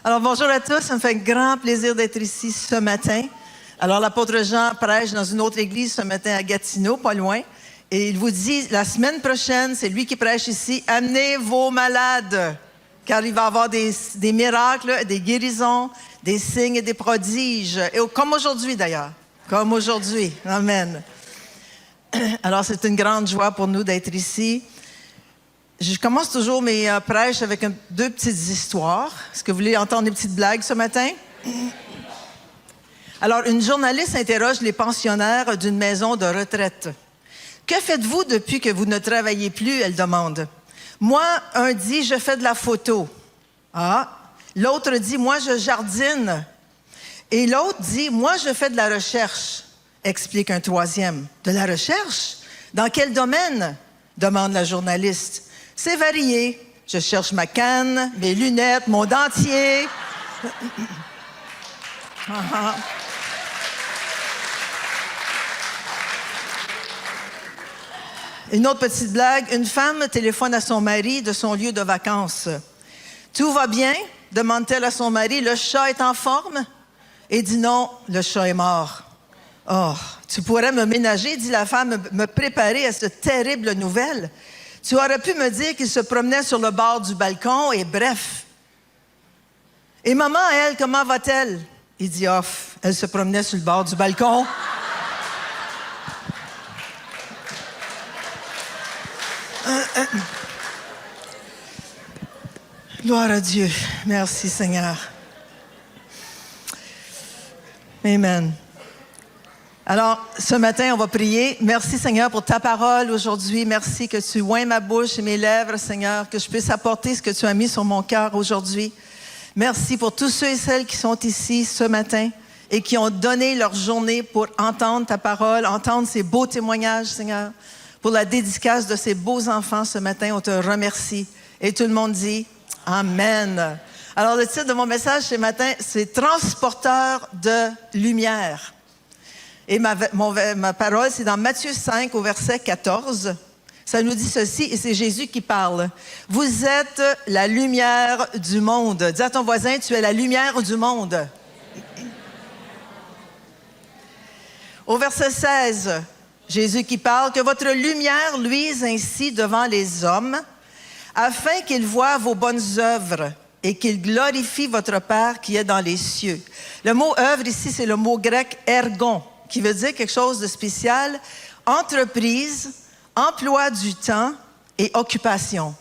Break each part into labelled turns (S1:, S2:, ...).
S1: Alors, bonjour à tous. Ça me fait grand plaisir d'être ici ce matin. Alors, l'apôtre Jean prêche dans une autre église ce matin à Gatineau, pas loin. Et il vous dit, la semaine prochaine, c'est lui qui prêche ici, amenez vos malades, car il va y avoir des miracles, des guérisons, des signes et des prodiges. Et comme aujourd'hui d'ailleurs. Comme aujourd'hui. Amen. Alors, c'est une grande joie pour nous d'être ici. Je commence toujours mes prêches avec deux petites histoires. Est-ce que vous voulez entendre des petites blagues ce matin? Alors, une journaliste interroge les pensionnaires d'une maison de retraite. « Que faites-vous depuis que vous ne travaillez plus? » elle demande. « Moi, un dit, je fais de la photo. » Ah. L'autre dit, « Moi, je jardine. » Et l'autre dit, « Moi, je fais de la recherche. » Explique un troisième. « De la recherche? Dans quel domaine? » demande la journaliste. « C'est varié. Je cherche ma canne, mes lunettes, mon dentier. » Une autre petite blague. Une femme téléphone à son mari de son lieu de vacances. « Tout va bien? » demande-t-elle à son mari. « Le chat est en forme? » Et dit non, le chat est mort. « Oh, tu pourrais me ménager, dit la femme, me préparer à cette terrible nouvelle. Tu aurais pu me dire qu'il se promenait sur le bord du balcon et bref. Et maman, elle, comment va-t-elle? » Il dit, off, elle se promenait sur le bord du balcon. Gloire à Dieu. Merci, Seigneur. Amen. Alors, ce matin, on va prier. Merci, Seigneur, pour ta parole aujourd'hui. Merci que tu oignes ma bouche et mes lèvres, Seigneur, que je puisse apporter ce que tu as mis sur mon cœur aujourd'hui. Merci pour tous ceux et celles qui sont ici ce matin et qui ont donné leur journée pour entendre ta parole, entendre ces beaux témoignages, Seigneur. Pour la dédicace de ces beaux enfants ce matin, on te remercie. Et tout le monde dit Amen. Alors, le titre de mon message ce matin, c'est « Transporteur de lumière ». Et ma parole, c'est dans Matthieu 5, au verset 14. Ça nous dit ceci, et c'est Jésus qui parle. « Vous êtes la lumière du monde. » Dis à ton voisin, tu es la lumière du monde. Au verset 16, Jésus qui parle, « Que votre lumière luise ainsi devant les hommes, afin qu'ils voient vos bonnes œuvres et qu'ils glorifient votre Père qui est dans les cieux. » Le mot « œuvre » ici, c'est le mot grec « ergon », qui veut dire quelque chose de spécial, entreprise, emploi du temps et occupation.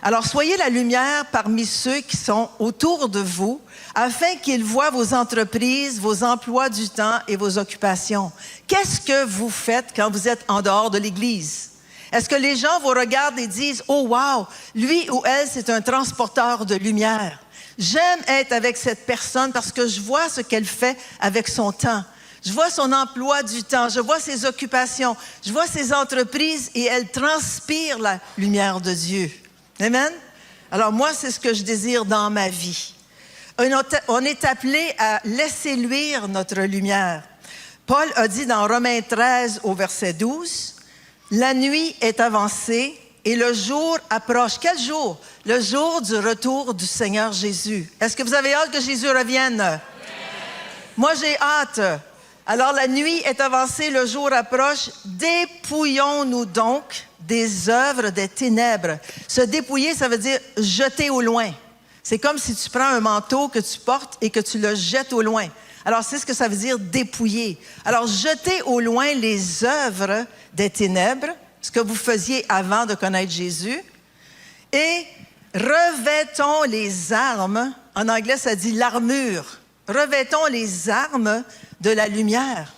S1: Alors, soyez la lumière parmi ceux qui sont autour de vous, afin qu'ils voient vos entreprises, vos emplois du temps et vos occupations. Qu'est-ce que vous faites quand vous êtes en dehors de l'Église? Est-ce que les gens vous regardent et disent « Oh, wow, lui ou elle, c'est un transporteur de lumière. J'aime être avec cette personne parce que je vois ce qu'elle fait avec son temps. Je vois son emploi du temps, je vois ses occupations, je vois ses entreprises et elle transpire la lumière de Dieu. » Amen? Alors moi, c'est ce que je désire dans ma vie. On est appelé à laisser luire notre lumière. Paul a dit dans Romains 13 au verset 12, « La nuit est avancée et le jour approche. » Quel jour? Le jour du retour du Seigneur Jésus. Est-ce que vous avez hâte que Jésus revienne? Oui. Moi, j'ai hâte. Alors, la nuit est avancée, le jour approche. Dépouillons-nous donc des œuvres des ténèbres. Se dépouiller, ça veut dire jeter au loin. C'est comme si tu prends un manteau que tu portes et que tu le jettes au loin. Alors, c'est ce que ça veut dire dépouiller. Alors, jetez au loin les œuvres des ténèbres, ce que vous faisiez avant de connaître Jésus, et revêtons les armes. En anglais, ça dit l'armure. Revêtons les armes de la lumière.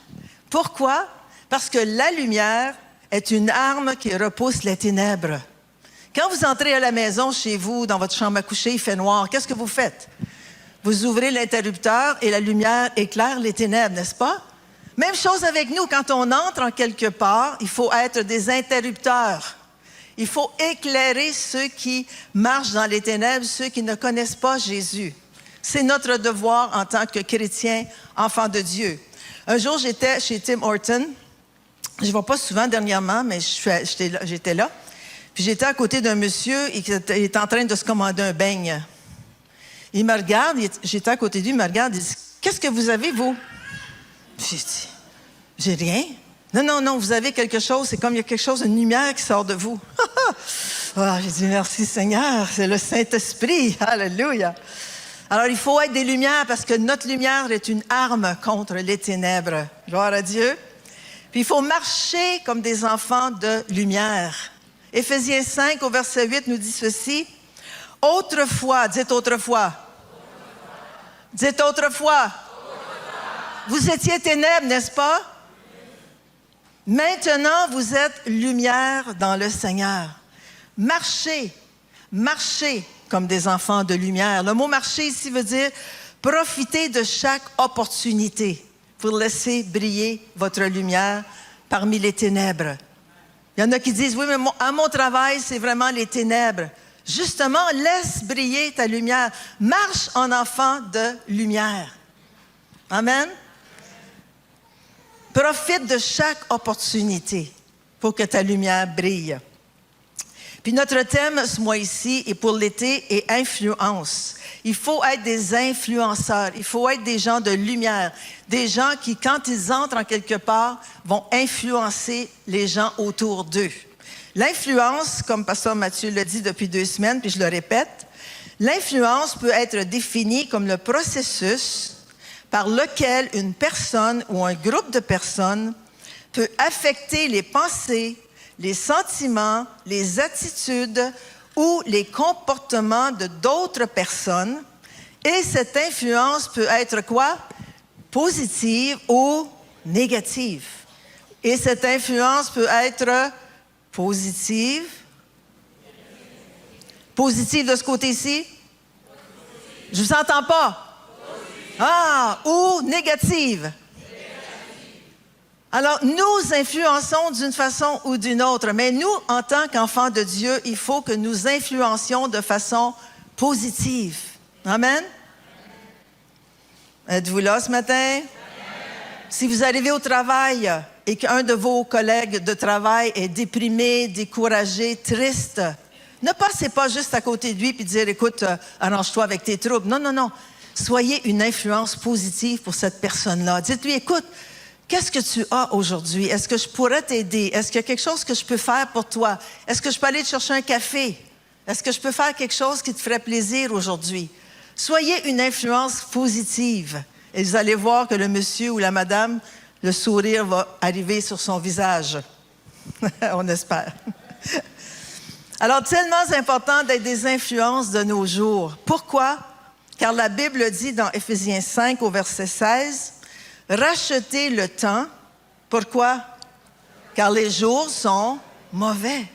S1: Pourquoi? Parce que la lumière est une arme qui repousse les ténèbres. Quand vous entrez à la maison, chez vous, dans votre chambre à coucher, il fait noir, qu'est-ce que vous faites? Vous ouvrez l'interrupteur et la lumière éclaire les ténèbres, n'est-ce pas? Même chose avec nous, quand on entre en quelque part, il faut être des interrupteurs. Il faut éclairer ceux qui marchent dans les ténèbres, ceux qui ne connaissent pas Jésus. C'est notre devoir en tant que chrétiens, enfants de Dieu. Un jour, j'étais chez Tim Hortons. Je ne vais pas souvent dernièrement, mais j'étais là. Puis j'étais à côté d'un monsieur qui était en train de se commander un beigne. Il me regarde, j'étais à côté de lui, il me regarde, il dit, « Qu'est-ce que vous avez, vous? » J'ai dit, « J'ai rien. » « Non, vous avez quelque chose, c'est comme il y a quelque chose, une lumière qui sort de vous. » J'ai dit, « Merci Seigneur, c'est le Saint-Esprit. » Alléluia. Alors, il faut être des lumières parce que notre lumière est une arme contre les ténèbres. Gloire à Dieu. Puis, il faut marcher comme des enfants de lumière. Éphésiens 5, au verset 8, nous dit ceci. « Autrefois, dites autrefois. Dites autrefois. Vous étiez ténèbres, n'est-ce pas? Maintenant, vous êtes lumière dans le Seigneur. Marchez comme des enfants de lumière. Le mot marcher ici veut dire profiter de chaque opportunité pour laisser briller votre lumière parmi les ténèbres. Il y en a qui disent, oui, mais à mon travail, c'est vraiment les ténèbres. Justement, laisse briller ta lumière. Marche en enfant de lumière. Amen. Profite de chaque opportunité pour que ta lumière brille. Puis notre thème ce mois-ci et pour l'été est influence. Il faut être des influenceurs. Il faut être des gens de lumière. Des gens qui, quand ils entrent en quelque part, vont influencer les gens autour d'eux. L'influence, comme Pasteur Mathieu l'a dit depuis 2 semaines, puis je le répète, l'influence peut être définie comme le processus par lequel une personne ou un groupe de personnes peut affecter les pensées, les sentiments, les attitudes ou les comportements de d'autres personnes. Et cette influence peut être quoi? Positive ou négative. Et cette influence peut être positive. Positive de ce côté-ci? Je ne vous entends pas. Ou négative. Alors, nous influençons d'une façon ou d'une autre, mais nous, en tant qu'enfants de Dieu, il faut que nous influencions de façon positive. Amen? Êtes-vous là ce matin? Amen. Si vous arrivez au travail et qu'un de vos collègues de travail est déprimé, découragé, triste, ne passez pas juste à côté de lui et dire, écoute, arrange-toi avec tes troubles. Non. Soyez une influence positive pour cette personne-là. Dites-lui, écoute, qu'est-ce que tu as aujourd'hui? Est-ce que je pourrais t'aider? Est-ce qu'il y a quelque chose que je peux faire pour toi? Est-ce que je peux aller te chercher un café? Est-ce que je peux faire quelque chose qui te ferait plaisir aujourd'hui? Soyez une influence positive. Et vous allez voir que le monsieur ou la madame, le sourire va arriver sur son visage. On espère. Alors, tellement important d'être des influences de nos jours. Pourquoi? Car la Bible dit dans Éphésiens 5 au verset 16, « Rachetez le temps. » Pourquoi? Car les jours sont mauvais.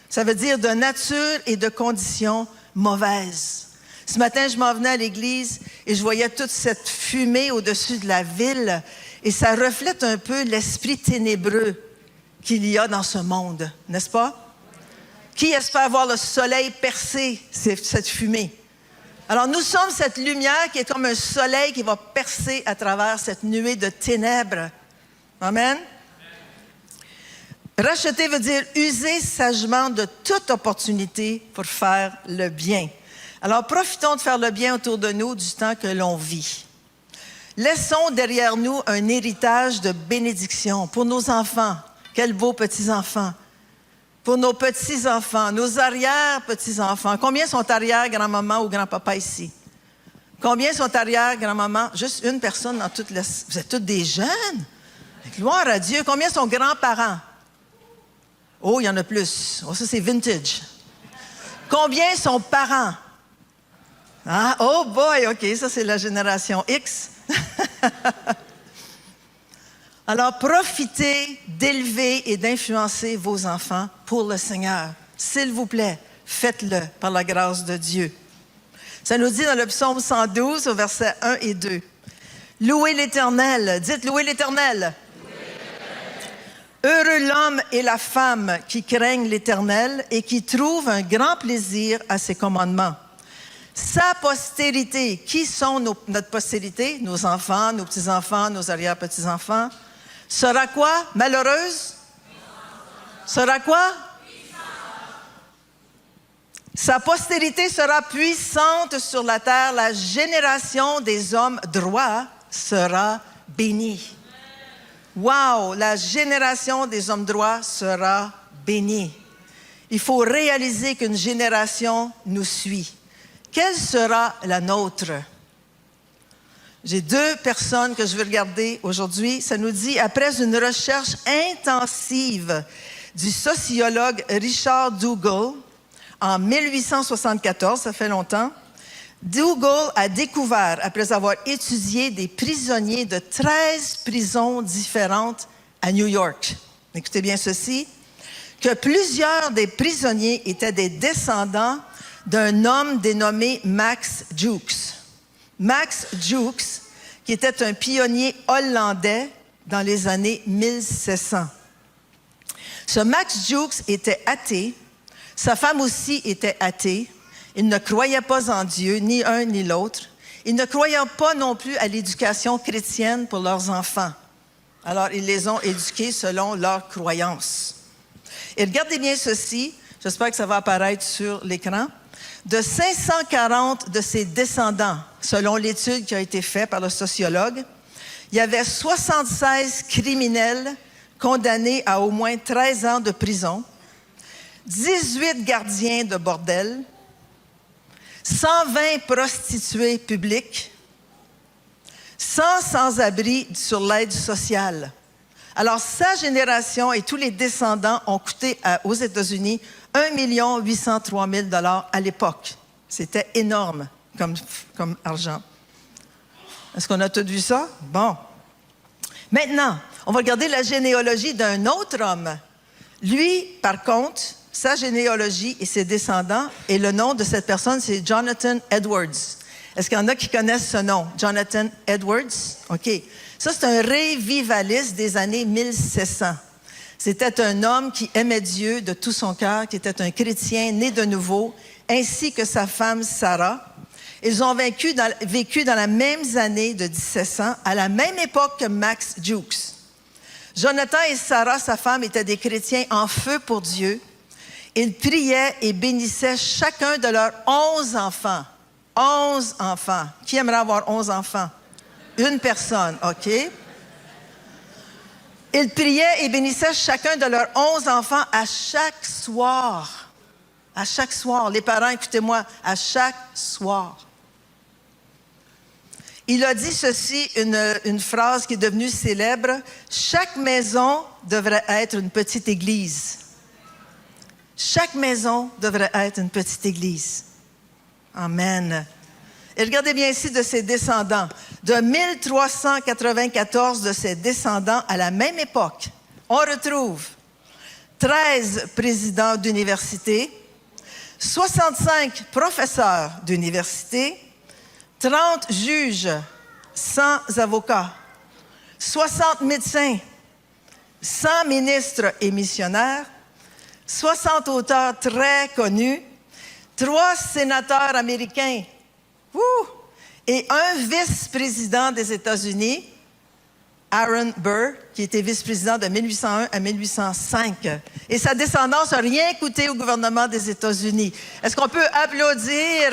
S1: Ça veut dire de nature et de conditions mauvaises. Ce matin, je m'en venais à l'église et je voyais toute cette fumée au-dessus de la ville et ça reflète un peu l'esprit ténébreux qu'il y a dans ce monde, n'est-ce pas? Qui espère voir le soleil percer cette fumée? Alors, nous sommes cette lumière qui est comme un soleil qui va percer à travers cette nuée de ténèbres. Amen? Racheter veut dire user sagement de toute opportunité pour faire le bien. Alors, profitons de faire le bien autour de nous du temps que l'on vit. Laissons derrière nous un héritage de bénédiction pour nos enfants. Quels beaux petits-enfants! Pour nos petits-enfants, nos arrière-petits-enfants. Combien sont arrière-grand-maman ou grand-papa ici? Combien sont arrière-grand-maman? Juste une personne dans toute la... Vous êtes tous des jeunes? Gloire à Dieu. Combien sont grands-parents? Oh, il y en a plus. Oh, ça, c'est vintage. Combien sont parents? Ah, oh boy, OK, ça, c'est la génération X. Alors, profitez d'élever et d'influencer vos enfants pour le Seigneur. S'il vous plaît, faites-le par la grâce de Dieu. Ça nous dit dans le psaume 112, au verset 1 et 2. Louez l'Éternel. Dites, louez l'Éternel. Heureux l'homme et la femme qui craignent l'Éternel et qui trouvent un grand plaisir à ses commandements. Sa postérité, qui sont notre postérité? Nos enfants, nos petits-enfants, nos arrière-petits-enfants. Sera quoi? Malheureuse? Sera quoi? Sa postérité sera puissante sur la terre. La génération des hommes droits sera bénie. Wow! La génération des hommes droits sera bénie. Il faut réaliser qu'une génération nous suit. Quelle sera la nôtre? J'ai 2 personnes que je vais regarder aujourd'hui. Ça nous dit, après une recherche intensive du sociologue Richard Dougal, en 1874, ça fait longtemps, Dougal a découvert, après avoir étudié des prisonniers de 13 prisons différentes à New York, écoutez bien ceci, que plusieurs des prisonniers étaient des descendants d'un homme dénommé Max Jukes. Max Jukes, qui était un pionnier hollandais dans les années 1700. Ce Max Jukes était athée, sa femme aussi était athée. Ils ne croyaient pas en Dieu, ni un ni l'autre. Ils ne croyaient pas non plus à l'éducation chrétienne pour leurs enfants. Alors, ils les ont éduqués selon leurs croyances. Et regardez bien ceci, j'espère que ça va apparaître sur l'écran. De 540 de ses descendants, selon l'étude qui a été faite par le sociologue, il y avait 76 criminels condamnés à au moins 13 ans de prison, 18 gardiens de bordel, 120 prostituées publiques, 100 sans-abri sur l'aide sociale. Alors, sa génération et tous les descendants ont coûté aux États-Unis 1 803 000 $ à l'époque. C'était énorme comme argent. Est-ce qu'on a tout vu ça? Bon. Maintenant, on va regarder la généalogie d'un autre homme. Lui, par contre, sa généalogie et ses descendants, et le nom de cette personne, c'est Jonathan Edwards. Est-ce qu'il y en a qui connaissent ce nom? Jonathan Edwards? OK. Ça, c'est un révivaliste des années 1700. C'était un homme qui aimait Dieu de tout son cœur, qui était un chrétien né de nouveau, ainsi que sa femme Sarah. Ils ont vécu dans la même année de 1700, à la même époque que Max Jukes. Jonathan et Sarah, sa femme, étaient des chrétiens en feu pour Dieu. Ils priaient et bénissaient chacun de leurs 11 enfants. 11 enfants. Qui aimerait avoir 11 enfants? Une personne, OK? Ils priaient et bénissaient chacun de leurs 11 enfants à chaque soir. À chaque soir. Les parents, écoutez-moi, à chaque soir. Il a dit ceci, une phrase qui est devenue célèbre. Chaque maison devrait être une petite église. Chaque maison devrait être une petite église. Amen. Et regardez bien ici de ses descendants. De 1394 de ses descendants à la même époque, on retrouve 13 présidents d'université, 65 professeurs d'université, 30 juges sans avocats, 60 médecins, 100 ministres et missionnaires, 60 auteurs très connus, 3 sénateurs américains, et un vice-président des États-Unis, Aaron Burr, qui était vice-président de 1801 à 1805. Et sa descendance n'a rien coûté au gouvernement des États-Unis. Est-ce qu'on peut applaudir?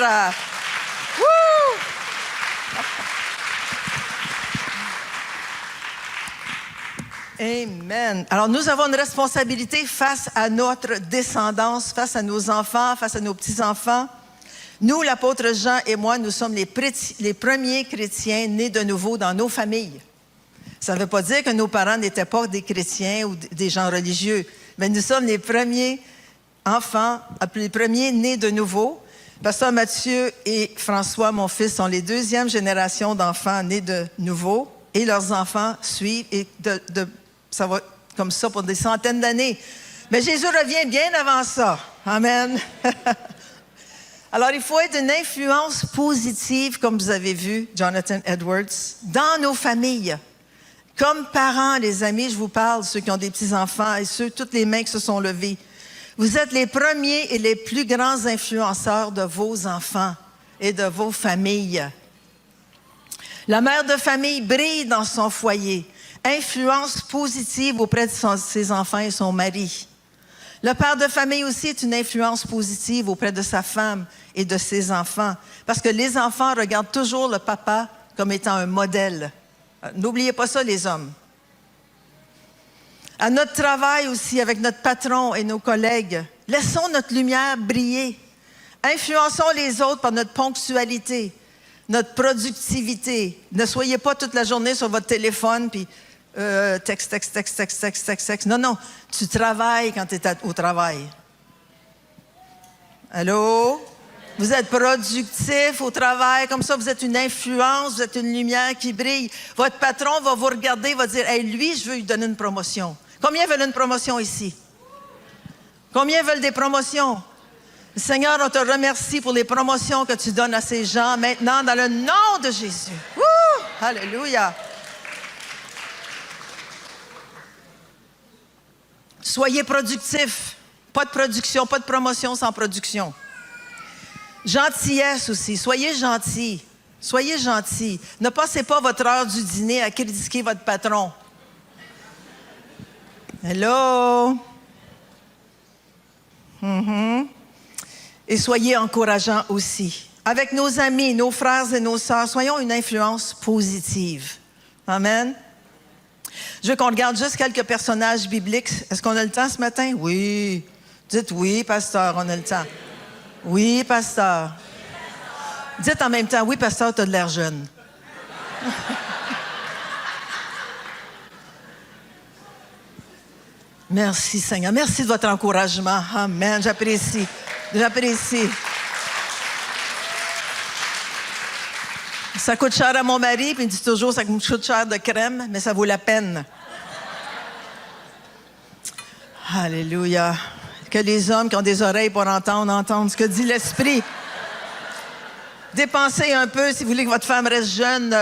S1: Amen. Alors, nous avons une responsabilité face à notre descendance, face à nos enfants, face à nos petits-enfants. Nous, l'apôtre Jean et moi, nous sommes les premiers chrétiens nés de nouveau dans nos familles. Ça ne veut pas dire que nos parents n'étaient pas des chrétiens ou des gens religieux, mais nous sommes les premiers enfants, les premiers nés de nouveau. Pasteur Mathieu et François, mon fils, sont les 2e génération d'enfants nés de nouveau, et leurs enfants suivent, et ça va comme ça pour des centaines d'années. Mais Jésus revient bien avant ça. Amen. Alors, il faut être une influence positive, comme vous avez vu, Jonathan Edwards, dans nos familles. Comme parents, les amis, je vous parle, ceux qui ont des petits-enfants et toutes les mains qui se sont levées. Vous êtes les premiers et les plus grands influenceurs de vos enfants et de vos familles. La mère de famille brille dans son foyer, influence positive auprès de ses enfants et son mari. Le père de famille aussi est une influence positive auprès de sa femme et de ses enfants. Parce que les enfants regardent toujours le papa comme étant un modèle. N'oubliez pas ça, les hommes. À notre travail aussi, avec notre patron et nos collègues, laissons notre lumière briller. Influençons les autres par notre ponctualité, notre productivité. Ne soyez pas toute la journée sur votre téléphone, puis texte. Non, non, tu travailles quand tu es au travail. Allô? Vous êtes productif au travail, comme ça vous êtes une influence, vous êtes une lumière qui brille. Votre patron va vous regarder, va dire « Hey, lui, je veux lui donner une promotion. » Combien veulent une promotion ici? Combien veulent des promotions? Seigneur, on te remercie pour les promotions que tu donnes à ces gens maintenant dans le nom de Jésus. Wouh! Alléluia! Soyez productifs. Pas de production, pas de promotion sans production. Gentillesse aussi. Soyez gentils. Soyez gentils. Ne passez pas votre heure du dîner à critiquer votre patron. Hello? Et soyez encourageants aussi. Avec nos amis, nos frères et nos sœurs, soyons une influence positive. Amen. Je veux qu'on regarde juste quelques personnages bibliques. Est-ce qu'on a le temps ce matin? Oui. Dites oui, pasteur, on a le temps. Oui, pasteur. Dites en même temps, oui, pasteur, tu as de l'air jeune. Merci, Seigneur. Merci de votre encouragement. Amen. J'apprécie. J'apprécie. Ça coûte cher à mon mari, puis il dit toujours ça me coûte cher de crème, mais ça vaut la peine. Alléluia. Que les hommes qui ont des oreilles pour entendre, entendent ce que dit l'Esprit. Dépensez un peu si vous voulez que votre femme reste jeune.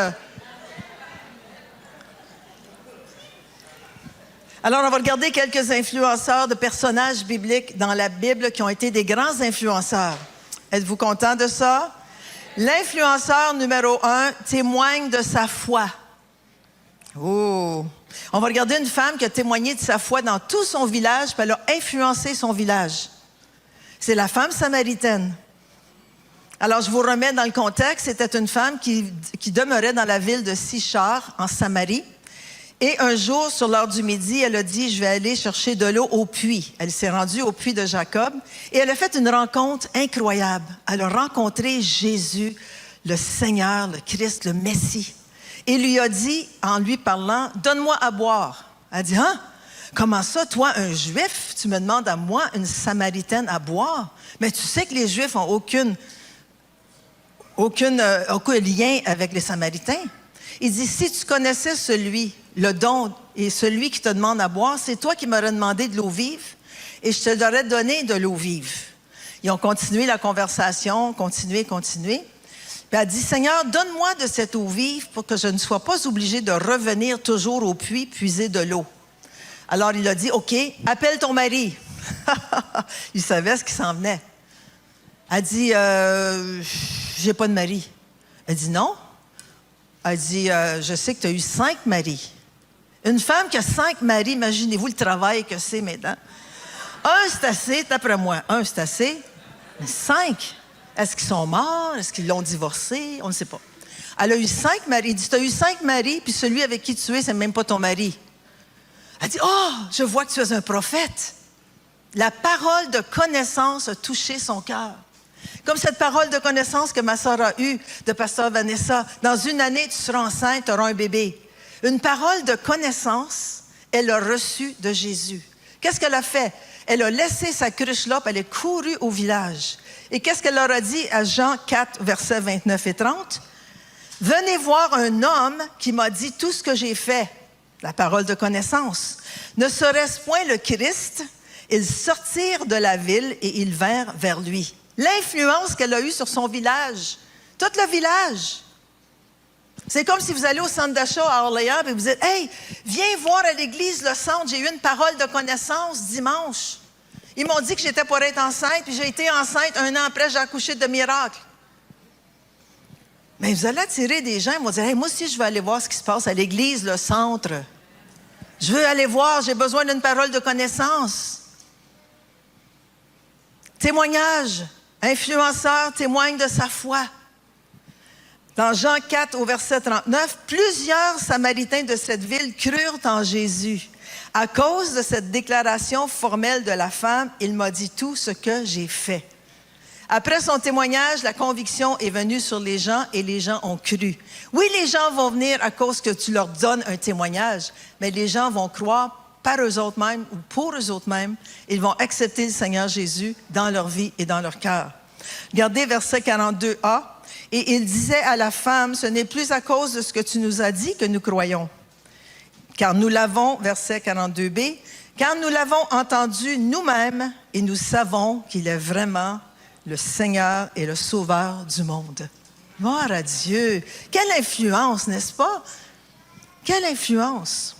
S1: Alors, on va regarder quelques influenceurs de personnages bibliques dans la Bible qui ont été des grands influenceurs. Êtes-vous content de ça? L'influenceur numéro 1 témoigne de sa foi. Oh! On va regarder une femme qui a témoigné de sa foi dans tout son village, puis elle a influencé son village. C'est la femme samaritaine. Alors, je vous remets dans le contexte. C'était une femme qui demeurait dans la ville de Sichar, en Samarie. Et un jour, sur l'heure du midi, elle a dit, je vais aller chercher de l'eau au puits. Elle s'est rendue au puits de Jacob et elle a fait une rencontre incroyable. Elle a rencontré Jésus, le Seigneur, le Christ, le Messie. Et lui a dit, en lui parlant, donne-moi à boire. Elle a dit, hein? Comment ça, toi, un Juif, tu me demandes à moi, une Samaritaine, à boire? Mais tu sais que les Juifs n'ont aucun lien avec les Samaritains. Il dit, si tu connaissais celui, le don et celui qui te demande à boire, c'est toi qui m'aurais demandé de l'eau vive et je te l'aurais donné de l'eau vive. Ils ont continué la conversation, continué. Puis elle dit, Seigneur, donne-moi de cette eau vive pour que je ne sois pas obligée de revenir toujours au puits puiser de l'eau. Alors il a dit, OK, appelle ton mari. Il savait ce qui s'en venait. Elle dit, j'ai pas de mari. Elle dit, non. Elle dit, je sais que tu as eu 5 maris. Une femme qui a 5 maris, imaginez-vous le travail que c'est maintenant. Un, c'est assez, d'après moi. Un, c'est assez. Mais 5, est-ce qu'ils sont morts? Est-ce qu'ils l'ont divorcé? On ne sait pas. Elle a eu 5 maris. Elle dit, tu as eu 5 maris, puis celui avec qui tu es, c'est même pas ton mari. Elle dit, oh, je vois que tu es un prophète. La parole de connaissance a touché son cœur. Comme cette parole de connaissance que ma sœur a eue de pasteur Vanessa. Dans une année, tu seras enceinte, tu auras un bébé. Une parole de connaissance, elle a reçu de Jésus. Qu'est-ce qu'elle a fait? Elle a laissé sa cruche là, puis elle est courue au village. Et qu'est-ce qu'elle leur a dit à Jean 4, versets 29 et 30? « Venez voir un homme qui m'a dit tout ce que j'ai fait. » La parole de connaissance. « Ne serait-ce point le Christ? » Ils sortirent de la ville et ils vinrent vers lui. L'influence qu'elle a eue sur son village. Tout le village. C'est comme si vous allez au centre d'achat à Orléans et vous dites, « Hey, viens voir à l'église le centre, j'ai eu une parole de connaissance dimanche. Ils m'ont dit que j'étais pour être enceinte, puis j'ai été enceinte 1 an après, j'ai accouché de miracle. » Mais vous allez attirer des gens, ils vont dire, « Hey, moi aussi, je veux aller voir ce qui se passe à l'église, le centre. Je veux aller voir, j'ai besoin d'une parole de connaissance. » Témoignage. Influenceur témoigne de sa foi. Dans Jean 4, au verset 39, plusieurs Samaritains de cette ville crurent en Jésus. À cause de cette déclaration formelle de la femme, il m'a dit tout ce que j'ai fait. Après son témoignage, la conviction est venue sur les gens et les gens ont cru. Oui, les gens vont venir à cause que tu leur donnes un témoignage, mais les gens vont croire par eux autres mêmes ou pour eux autres mêmes. Ils vont accepter le Seigneur Jésus dans leur vie et dans leur cœur. Regardez verset 42a. Et il disait à la femme, ce n'est plus à cause de ce que tu nous as dit que nous croyons. Car nous l'avons, verset 42b, car nous l'avons entendu nous-mêmes et nous savons qu'il est vraiment le Seigneur et le Sauveur du monde. Gloire à Dieu! Quelle influence, n'est-ce pas? Quelle influence!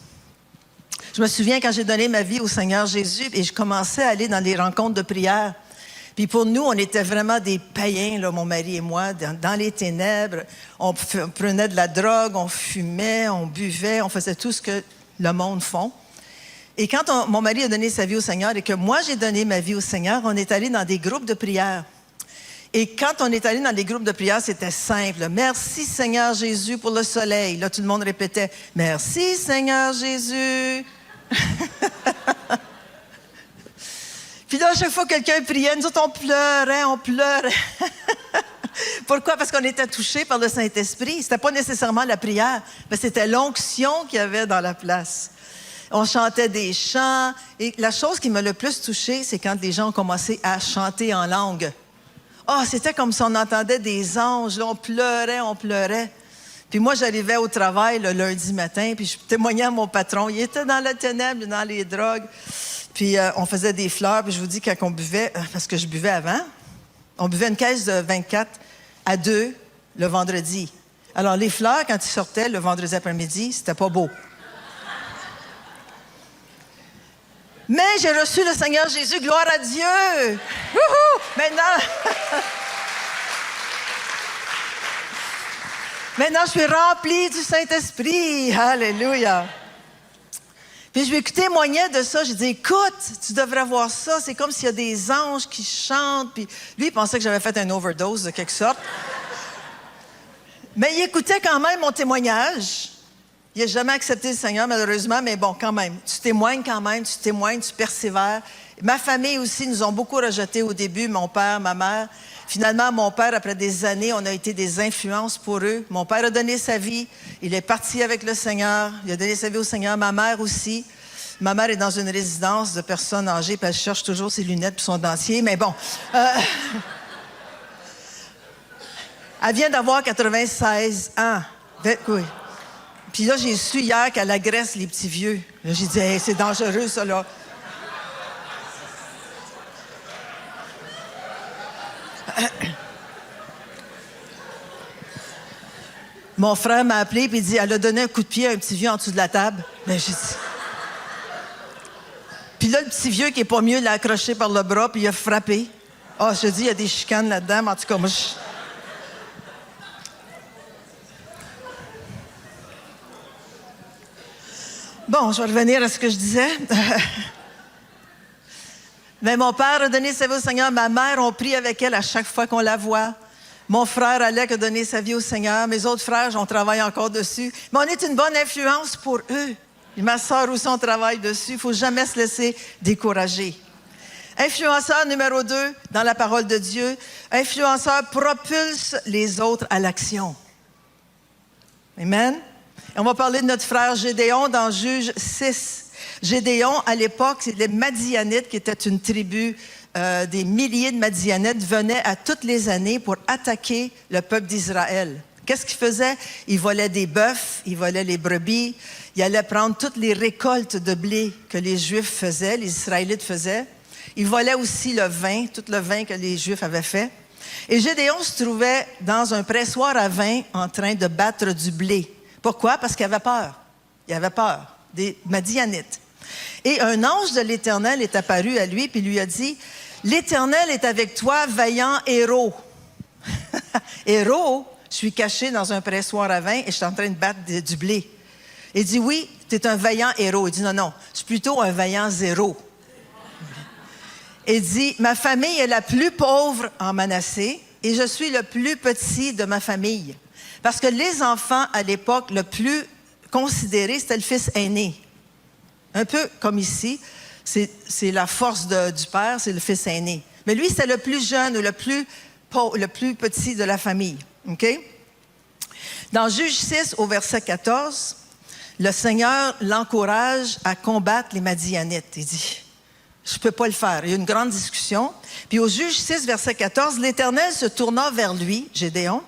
S1: Je me souviens quand j'ai donné ma vie au Seigneur Jésus et je commençais à aller dans des rencontres de prière. Puis pour nous, on était vraiment des païens, là, mon mari et moi, dans les ténèbres. On prenait de la drogue, on fumait, on buvait, on faisait tout ce que le monde font. Et quand mon mari a donné sa vie au Seigneur et que moi, j'ai donné ma vie au Seigneur, on est allé dans des groupes de prière. Et quand on est allé dans des groupes de prière, c'était simple. Merci Seigneur Jésus pour le soleil. Là, tout le monde répétait, merci Seigneur Jésus. Puis là, à chaque fois que quelqu'un priait, nous autres, on pleurait. Pourquoi? Parce qu'on était touchés par le Saint-Esprit. C'était pas nécessairement la prière, mais c'était l'onction qu'il y avait dans la place. On chantait des chants. Et la chose qui m'a le plus touchée, c'est quand les gens ont commencé à chanter en langue. Ah, c'était comme si on entendait des anges. Là, on pleurait. Puis moi, j'arrivais au travail le lundi matin, puis je témoignais à mon patron. Il était dans la ténèbre, dans les drogues. Puis on faisait des fleurs, puis je vous dis, quand on buvait, parce que je buvais avant, on buvait une caisse de 24 à 2 le vendredi. Alors, les fleurs, quand ils sortaient le vendredi après-midi, c'était pas beau. Mais j'ai reçu le Seigneur Jésus, gloire à Dieu! Wouhou! Maintenant, je suis remplie du Saint-Esprit. Alléluia! Puis je lui témoignais de ça. J'ai dit, écoute, tu devrais voir ça. C'est comme s'il y a des anges qui chantent. Puis lui, il pensait que j'avais fait une overdose de quelque sorte. Mais il écoutait quand même mon témoignage. Il n'a jamais accepté le Seigneur, malheureusement, mais bon, quand même. Tu témoignes quand même, tu persévères. Ma famille aussi nous ont beaucoup rejetés au début, mon père, ma mère. Finalement, mon père, après des années, on a été des influences pour eux. Mon père a donné sa vie. Il est parti avec le Seigneur. Il a donné sa vie au Seigneur. Ma mère aussi. Ma mère est dans une résidence de personnes âgées, puis elle cherche toujours ses lunettes et son dentier. Mais bon. Elle vient d'avoir 96 ans. Oui. Puis là, j'ai su hier qu'elle agresse les petits vieux. Là, j'ai dit, hey, c'est dangereux, ça, là. Mon frère m'a appelé et il dit, elle a donné un coup de pied à un petit vieux en dessous de la table. Mais j'ai dit... Puis là, le petit vieux qui est pas mieux l'a accroché par le bras puis il a frappé. Ah, je te dis, il y a des chicanes là-dedans, mais en tout cas, moi, Bon, je vais revenir à ce que je disais. Mais mon père a donné sa vie au Seigneur. Ma mère, on prie avec elle à chaque fois qu'on la voit. Mon frère Alec a donné sa vie au Seigneur. Mes autres frères, on travaille encore dessus. Mais on est une bonne influence pour eux. Et ma soeur aussi, on travaille dessus. Il ne faut jamais se laisser décourager. Influenceur numéro 2 dans la parole de Dieu. Influenceur propulse les autres à l'action. Amen. Et on va parler de notre frère Gédéon dans Juge 6. Gédéon, à l'époque, c'est les Madianites, qui étaient une tribu, des milliers de Madianites venaient à toutes les années pour attaquer le peuple d'Israël. Qu'est-ce qu'ils faisaient? Ils volaient des bœufs, ils volaient les brebis, ils allaient prendre toutes les récoltes de blé que les Juifs faisaient, les Israélites faisaient. Ils volaient aussi le vin, tout le vin que les Juifs avaient fait. Et Gédéon se trouvait dans un pressoir à vin en train de battre du blé. Pourquoi? Parce qu'il avait peur. Il avait peur des Madianites. Et un ange de l'Éternel est apparu à lui puis lui a dit, « L'Éternel est avec toi, vaillant héros. » Héros, je suis caché dans un pressoir à vin et je suis en train de battre du blé. Il dit, « Oui, tu es un vaillant héros. » Il dit, « Non, non, je suis plutôt un vaillant zéro. » Il dit, ma famille est la plus pauvre en Manassé et je suis le plus petit de ma famille. Parce que les enfants, à l'époque, le plus considéré, c'était le fils aîné. Un peu comme ici, c'est la force du père, c'est le fils aîné. Mais lui, c'était le plus jeune ou le plus petit de la famille. OK? Dans Juge 6, au verset 14, le Seigneur l'encourage à combattre les Madianites. Il dit, je ne peux pas le faire. Il y a une grande discussion. Puis au Juge 6, verset 14, l'Éternel se tourna vers lui, Gédéon,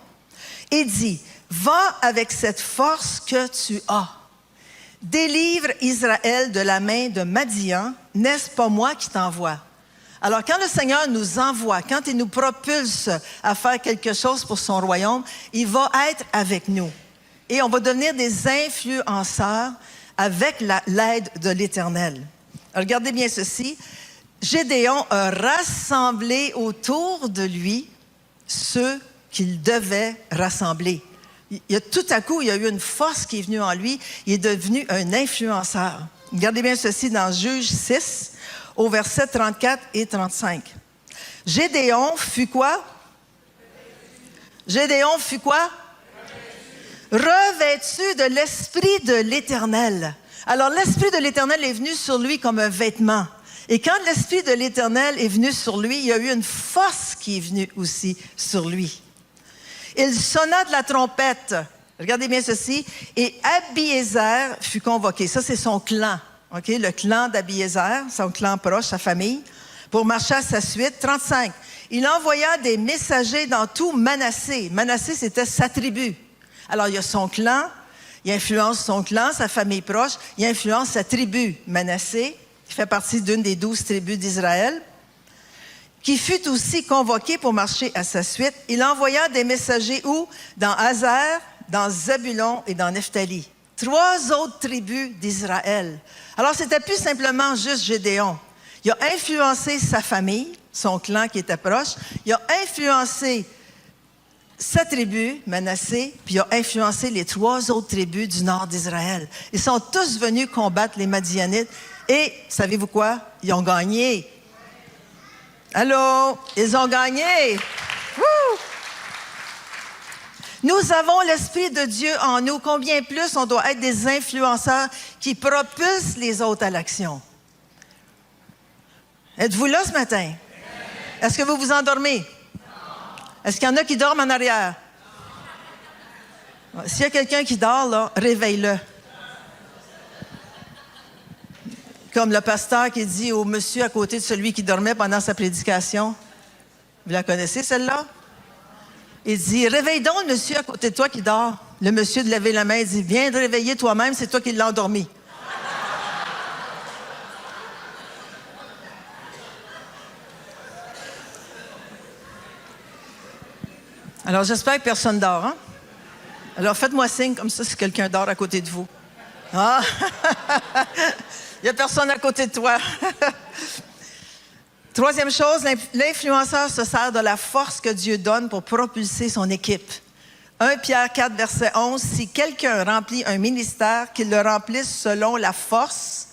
S1: et dit, va avec cette force que tu as. Délivre Israël de la main de Madian, n'est-ce pas moi qui t'envoie? Alors, quand le Seigneur nous envoie, quand il nous propulse à faire quelque chose pour son royaume, il va être avec nous. Et on va devenir des influenceurs avec l'aide de l'Éternel. Regardez bien ceci. Gédéon a rassemblé autour de lui ceux qu'il devait rassembler. Tout à coup, il y a eu une force qui est venue en lui. Il est devenu un influenceur. Regardez bien ceci dans Juge 6, au verset 34 et 35. Gédéon fut quoi? Gédéon fut quoi? Revêtu de l'Esprit de l'Éternel. Alors, l'Esprit de l'Éternel est venu sur lui comme un vêtement. Et quand l'Esprit de l'Éternel est venu sur lui, il y a eu une force qui est venue aussi sur lui. Il sonna de la trompette. Regardez bien ceci. Et Abiézer fut convoqué. Ça, c'est son clan. Okay? Le clan d'Abiézer, son clan proche, sa famille, pour marcher à sa suite. 35. Il envoya des messagers dans tout Manassé. Manassé, c'était sa tribu. Alors, il y a son clan. Il influence son clan, sa famille proche. Il influence sa tribu, Manassé, qui fait partie d'une des 12 tribus d'Israël, qui fut aussi convoqué pour marcher à sa suite. Il envoya des messagers où? Dans Hazer, dans Zabulon et dans Nephtali. 3 autres tribus d'Israël. Alors, c'était plus simplement juste Gédéon. Il a influencé sa famille, son clan qui était proche. Il a influencé sa tribu, Manassé, puis il a influencé les 3 autres tribus du nord d'Israël. Ils sont tous venus combattre les Madianites. Et, savez-vous quoi? Ils ont gagné. Allô? Ils ont gagné. Woo! Nous avons l'Esprit de Dieu en nous. Combien plus on doit être des influenceurs qui propulsent les autres à l'action. Êtes-vous là ce matin? Est-ce que vous vous endormez? Non. Est-ce qu'il y en a qui dorment en arrière? Non. S'il y a quelqu'un qui dort, là, réveille-le. Comme le pasteur qui dit au monsieur à côté de celui qui dormait pendant sa prédication. Vous la connaissez, celle-là? Il dit, réveille donc le monsieur à côté de toi qui dort. Le monsieur de lever la main, il dit, viens de réveiller toi-même, c'est toi qui l'as endormi. Alors, j'espère que personne dort, hein? Alors, faites-moi signe comme ça si quelqu'un dort à côté de vous. Ah! Il n'y a personne à côté de toi. Troisième chose, l'influenceur se sert de la force que Dieu donne pour propulser son équipe. 1 Pierre 4, verset 11, si quelqu'un remplit un ministère, qu'il le remplisse selon la force,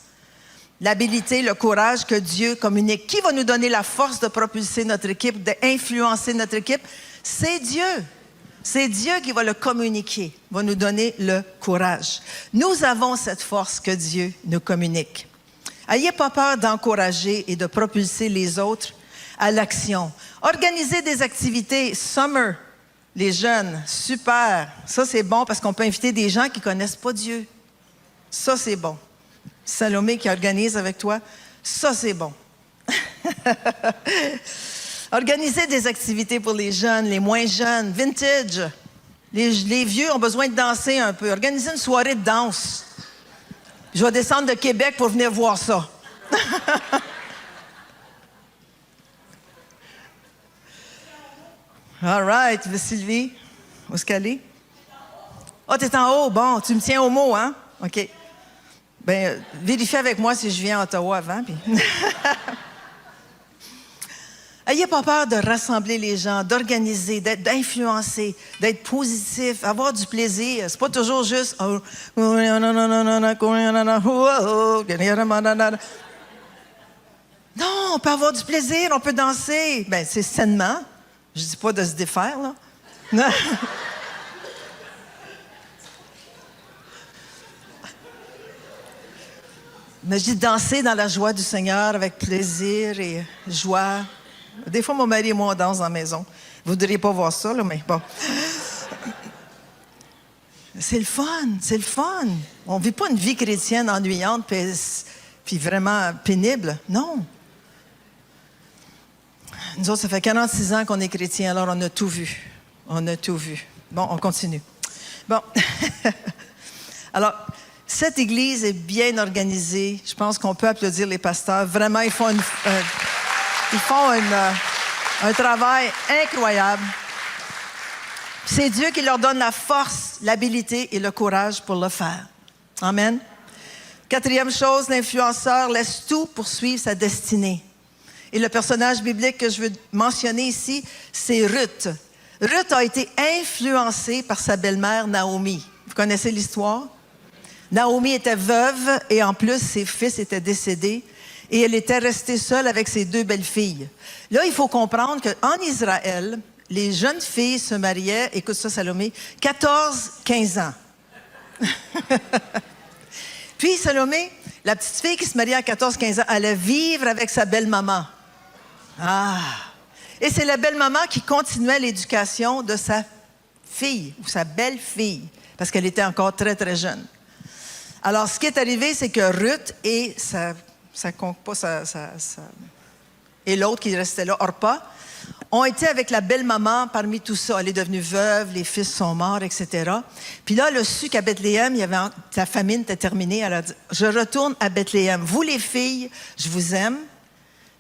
S1: l'habilité, le courage que Dieu communique. Qui va nous donner la force de propulser notre équipe, d'influencer notre équipe? C'est Dieu. C'est Dieu qui va le communiquer, va nous donner le courage. Nous avons cette force que Dieu nous communique. Ayez pas peur d'encourager et de propulser les autres à l'action. Organisez des activités, summer, les jeunes, super. Ça, c'est bon parce qu'on peut inviter des gens qui ne connaissent pas Dieu. Ça, c'est bon. Salomé qui organise avec toi, ça, c'est bon. Organisez des activités pour les jeunes, les moins jeunes, vintage. Les vieux ont besoin de danser un peu. Organisez une soirée de danse. Je vais descendre de Québec pour venir voir ça. All right, Sylvie. Où est-ce qu'elle est? Ah, t'es en haut. Bon, tu me tiens au mot, hein? OK. Bien, vérifie avec moi si je viens à Ottawa avant. Puis... Ayez pas peur de rassembler les gens, d'organiser, d'influencer, d'être positif, avoir du plaisir. C'est pas toujours juste... Non! on peut avoir du plaisir, on peut danser. Bien, c'est sainement. Je ne dis pas de se défaire, là. Non. Mais je dis danser dans la joie du Seigneur avec plaisir et joie. Des fois, mon mari et moi, on danse dans la maison. Vous ne voudriez pas voir ça, là, mais bon. C'est le fun, c'est le fun. On ne vit pas une vie chrétienne ennuyante puis vraiment pénible. Non. Nous autres, ça fait 46 ans qu'on est chrétiens, alors on a tout vu. On a tout vu. Bon, on continue. Bon. Alors, cette Église est bien organisée. Je pense qu'on peut applaudir les pasteurs. Vraiment, ils font un travail incroyable. C'est Dieu qui leur donne la force, l'habilité et le courage pour le faire. Amen. Quatrième chose, l'influenceur laisse tout pour suivre sa destinée. Et le personnage biblique que je veux mentionner ici, c'est Ruth. Ruth a été influencée par sa belle-mère Naomi. Vous connaissez l'histoire? Naomi était veuve et en plus, ses fils étaient décédés et elle était restée seule avec ses 2 belles-filles. Là, il faut comprendre qu'en Israël, les jeunes filles se mariaient, écoute ça Salomé, 14-15 ans. Puis Salomé, la petite fille qui se mariait à 14-15 ans, allait vivre avec sa belle-maman. Ah! Et c'est la belle-maman qui continuait l'éducation de sa fille ou sa belle-fille, parce qu'elle était encore très, très jeune. Alors, ce qui est arrivé, c'est que Ruth et et l'autre qui restait là, Orpa, ont été avec la belle-maman parmi tout ça. Elle est devenue veuve, les fils sont morts, etc. Puis là, elle a su qu'à Bethléem, la famine était terminée. Elle a dit, je retourne à Bethléem. Vous, les filles, je vous aime,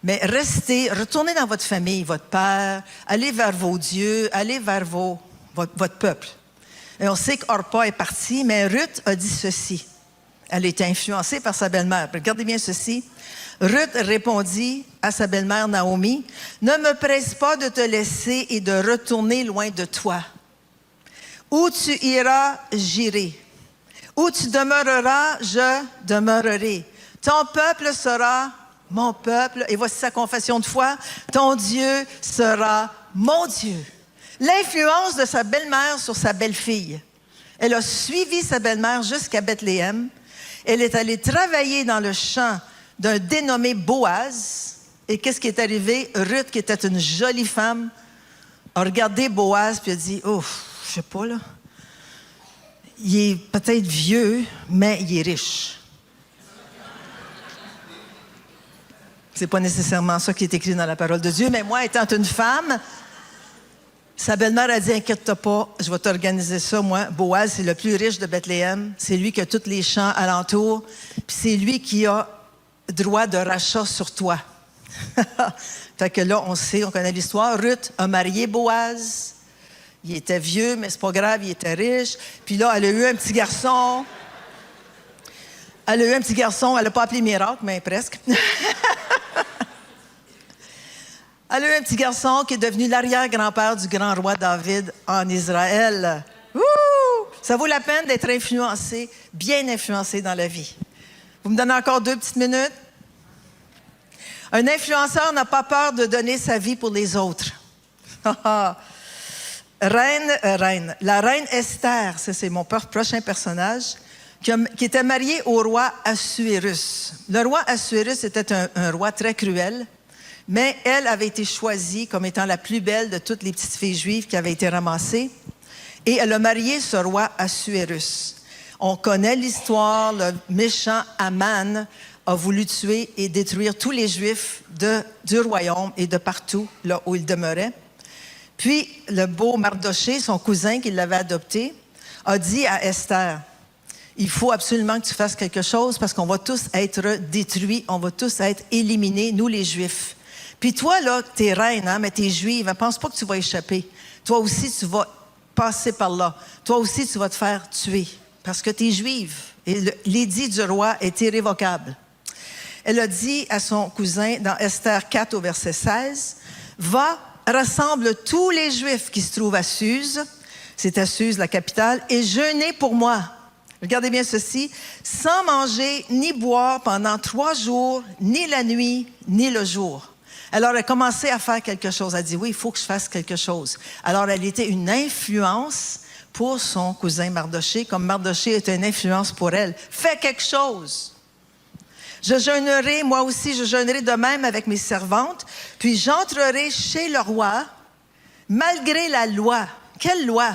S1: mais retournez dans votre famille, votre père, allez vers vos dieux, allez vers votre peuple. Et on sait qu'Orpa est partie, mais Ruth a dit ceci. Elle était influencée par sa belle-mère. Regardez bien ceci. Ruth répondit à sa belle-mère Naomi, « Ne me presse pas de te laisser et de retourner loin de toi. Où tu iras, j'irai. Où tu demeureras, je demeurerai. Ton peuple sera mon peuple. » Et voici sa confession de foi. « Ton Dieu sera mon Dieu. » L'influence de sa belle-mère sur sa belle-fille. Elle a suivi sa belle-mère jusqu'à Bethléem. Elle est allée travailler dans le champ d'un dénommé Boaz. Et qu'est-ce qui est arrivé? Ruth, qui était une jolie femme, a regardé Boaz puis a dit, « Oh, je sais pas, là. Il est peut-être vieux, mais il est riche. » C'est pas nécessairement ça qui est écrit dans la parole de Dieu, mais moi, étant une femme, sa belle-mère a dit, « Inquiète-toi pas, je vais t'organiser ça, moi. Boaz, c'est le plus riche de Bethléem. C'est lui qui a tous les champs alentours. Puis c'est lui qui a droit de rachat sur toi. » Fait que là, on connaît l'histoire. Ruth a marié Boaz. Il était vieux, mais c'est pas grave, il était riche. Puis là, elle a eu un petit garçon. Elle n'a pas appelé miracle, mais presque. Elle a eu un petit garçon qui est devenu l'arrière-grand-père du grand roi David en Israël. Ouh! Ça vaut la peine d'être influencé, bien influencé dans la vie. Vous me donnez encore 2 petites minutes? Un influenceur n'a pas peur de donner sa vie pour les autres. La reine Esther, ça c'est mon prochain personnage, qui était mariée au roi Assuérus. Le roi Assuérus était un roi très cruel, mais elle avait été choisie comme étant la plus belle de toutes les petites filles juives qui avaient été ramassées. Et elle a marié ce roi Assuérus. On connaît l'histoire, le méchant Aman a voulu tuer et détruire tous les Juifs du royaume et de partout là où il demeurait. Puis, le beau Mardoché, son cousin qui l'avait adopté, a dit à Esther, « Il faut absolument que tu fasses quelque chose parce qu'on va tous être détruits, on va tous être éliminés, nous les Juifs. Puis toi, là, t'es reine, hein, mais t'es juive, ne pense pas que tu vas échapper. Toi aussi, tu vas passer par là. Toi aussi, tu vas te faire tuer parce que t'es juive. Et l'édit du roi est irrévocable. » Elle a dit à son cousin dans Esther 4 au verset 16, « Va, rassemble tous les Juifs qui se trouvent à Suse, c'est à Suse la capitale, et jeûnez pour moi. Regardez bien ceci. Sans manger ni boire pendant 3 jours, ni la nuit, ni le jour. Alors, elle a commencé à faire quelque chose. Elle a dit, oui, il faut que je fasse quelque chose. Alors, elle était une influence pour son cousin Mardoché, comme Mardoché était une influence pour elle. Fais quelque chose. Je jeûnerai, moi aussi, je jeûnerai de même avec mes servantes, puis j'entrerai chez le roi, malgré la loi. Quelle loi?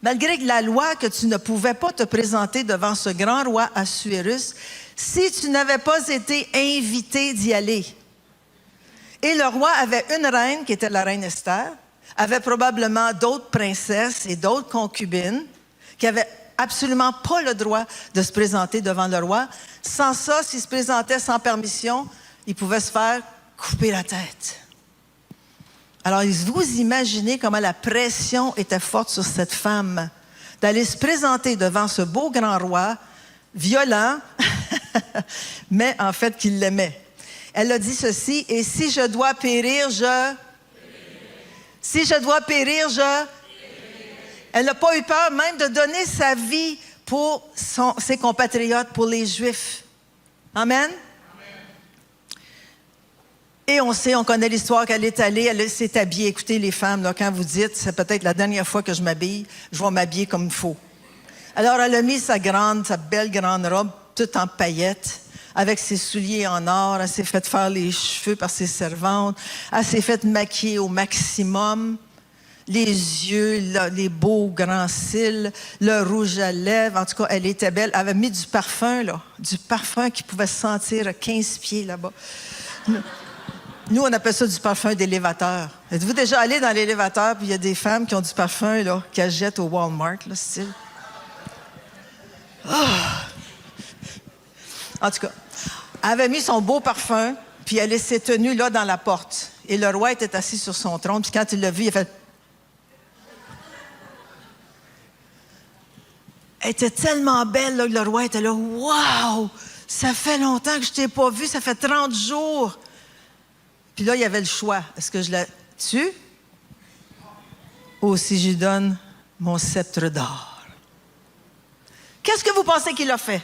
S1: Malgré la loi que tu ne pouvais pas te présenter devant ce grand roi Assuérus si tu n'avais pas été invité d'y aller. Et le roi avait une reine, qui était la reine Esther, avait probablement d'autres princesses et d'autres concubines qui n'avaient absolument pas le droit de se présenter devant le roi. Sans ça, s'il se présentait sans permission, il pouvait se faire couper la tête. Alors, vous imaginez comment la pression était forte sur cette femme d'aller se présenter devant ce beau grand roi, violent, mais en fait qu'il l'aimait. Elle a dit ceci, « Et si je dois périr, je... » Si je dois périr, je... Elle n'a pas eu peur même de donner sa vie pour ses compatriotes, pour les Juifs. Amen? Et on connaît l'histoire qu'elle est allée, elle s'est habillée. Écoutez, les femmes, là, quand vous dites, c'est peut-être la dernière fois que je m'habille, je vais m'habiller comme il faut. Alors, elle a mis sa belle grande robe, toute en paillettes, avec ses souliers en or. Elle s'est fait faire les cheveux par ses servantes. Elle s'est fait maquiller au maximum. Les yeux, les beaux grands cils, le rouge à lèvres. En tout cas, elle était belle. Elle avait mis du parfum, là. Du parfum qui pouvait se sentir à 15 pieds là-bas. Nous, on appelle ça du parfum d'élévateur. Êtes-vous déjà allé dans l'élévateur, puis il y a des femmes qui ont du parfum, là, qu'elles jettent au Walmart, là, style. Oh. En tout cas, elle avait mis son beau parfum, puis elle s'est tenue là dans la porte. Et le roi était assis sur son trône, puis quand il l'a vu, il a fait... Elle était tellement belle, là, que le roi était là. « Wow! Ça fait longtemps que je ne t'ai pas vue, ça fait 30 jours. » Puis là, il y avait le choix. Est-ce que je la tue? Ou si je lui donne mon sceptre d'or? Qu'est-ce que vous pensez qu'il a fait?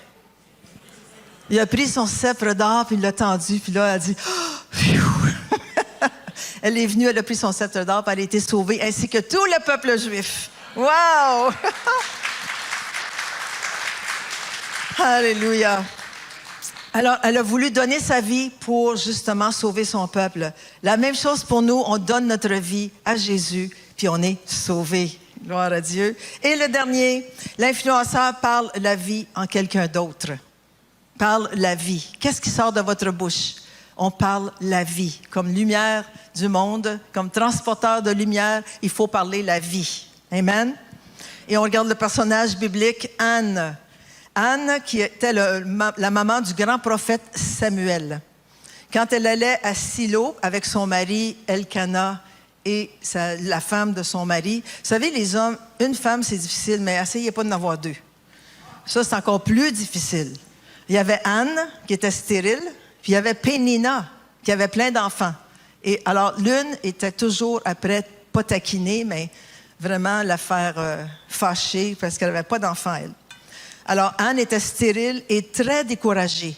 S1: Il a pris son sceptre d'or, puis il l'a tendu, puis là, elle a dit, oh, elle est venue, elle a pris son sceptre d'or, puis elle a été sauvée, ainsi que tout le peuple juif. Wow! Alléluia! Alors, elle a voulu donner sa vie pour justement sauver son peuple. La même chose pour nous, on donne notre vie à Jésus, puis on est sauvé. Gloire à Dieu. Et le dernier, l'influenceur parle la vie en quelqu'un d'autre. Parle la vie. Qu'est-ce qui sort de votre bouche? On parle la vie. Comme lumière du monde, comme transporteur de lumière, il faut parler la vie. Amen? Et on regarde le personnage biblique, Anne. Anne, qui était la maman du grand prophète Samuel. Quand elle allait à Silo avec son mari Elkana et la femme de son mari, vous savez, les hommes, une femme, c'est difficile, mais essayez pas d'en avoir 2. Ça, c'est encore plus difficile. Il y avait Anne, qui était stérile, puis il y avait Pénina, qui avait plein d'enfants. Et alors, l'une était toujours après, pas taquiner, mais vraiment la faire fâcher parce qu'elle n'avait pas d'enfants, elle. Alors, Anne était stérile et très découragée.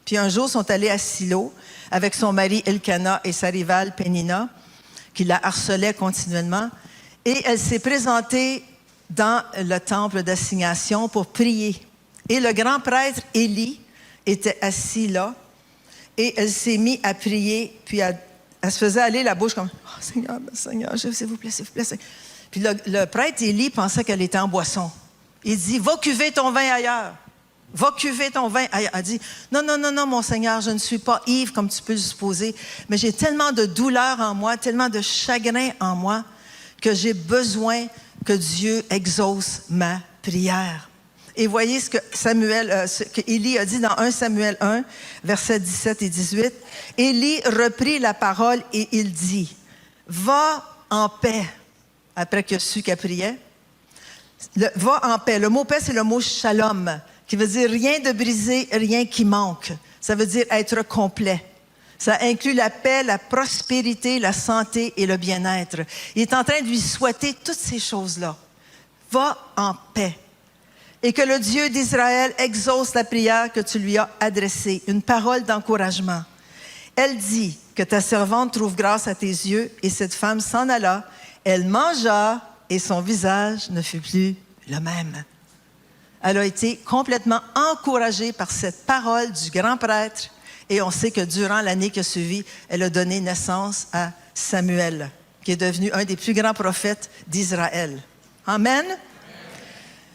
S1: Puis un jour, ils sont allés à Silo avec son mari Elkana et sa rivale Pénina, qui la harcelait continuellement. Et elle s'est présentée dans le temple d'assignation pour prier. Et le grand prêtre Élie était assis là. Et elle s'est mise à prier, puis elle se faisait aller la bouche comme « Oh, Seigneur, s'il vous plaît, s'il vous plaît. » Puis le prêtre Élie pensait qu'elle était en boisson. Il dit, va cuver ton vin ailleurs. Va cuver ton vin ailleurs. Elle dit, non, mon Seigneur, je ne suis pas ivre comme tu peux le supposer, mais j'ai tellement de douleur en moi, tellement de chagrin en moi, que j'ai besoin que Dieu exauce ma prière. Et voyez ce que Élie a dit dans 1 Samuel 1, versets 17 et 18. Élie reprit la parole et il dit, va en paix, après qu'il a su qu'elle priait. Va en paix. Le mot paix, c'est le mot shalom, qui veut dire rien de brisé, rien qui manque. Ça veut dire être complet. Ça inclut la paix, la prospérité, la santé et le bien-être. Il est en train de lui souhaiter toutes ces choses-là. Va en paix. et que le Dieu d'Israël exauce la prière que tu lui as adressée. Une parole d'encouragement. Elle dit que ta servante trouve grâce à tes yeux, et cette femme s'en alla. Elle mangea et son visage ne fut plus le même. Elle a été complètement encouragée par cette parole du grand prêtre, et on sait que durant l'année qui a suivi, elle a donné naissance à Samuel, qui est devenu un des plus grands prophètes d'Israël. Amen.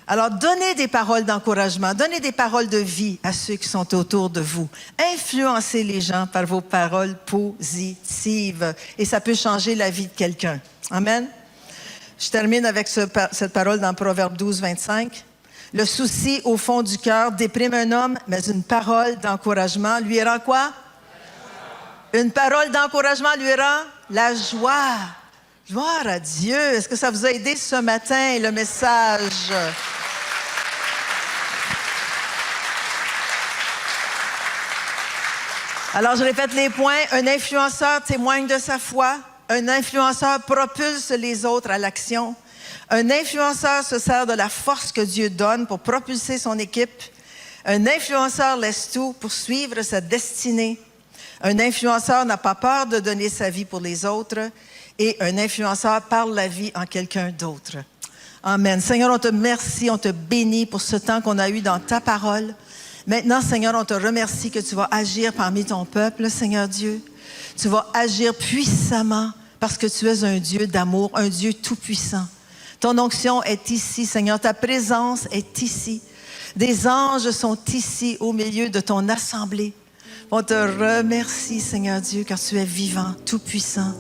S1: Alors, donnez des paroles d'encouragement, donnez des paroles de vie à ceux qui sont autour de vous. Influencez les gens par vos paroles positives, et ça peut changer la vie de quelqu'un. Amen. Je termine avec cette parole dans Proverbe 12, 25. Le souci au fond du cœur déprime un homme, mais une parole d'encouragement lui rend quoi? Une parole d'encouragement lui rend la joie. Gloire à Dieu. Est-ce que ça vous a aidé ce matin, le message? Alors, je répète les points. Un influenceur témoigne de sa foi. Un influenceur propulse les autres à l'action. Un influenceur se sert de la force que Dieu donne pour propulser son équipe. Un influenceur laisse tout pour suivre sa destinée. Un influenceur n'a pas peur de donner sa vie pour les autres. Et un influenceur parle la vie en quelqu'un d'autre. Amen. Seigneur, on te remercie, on te bénit pour ce temps qu'on a eu dans ta parole. Maintenant, Seigneur, on te remercie que tu vas agir parmi ton peuple, Seigneur Dieu. Tu vas agir puissamment parce que tu es un Dieu d'amour, un Dieu tout-puissant. Ton onction est ici, Seigneur. Ta présence est ici. Des anges sont ici au milieu de ton assemblée. On te remercie, Seigneur Dieu, car tu es vivant, tout-puissant.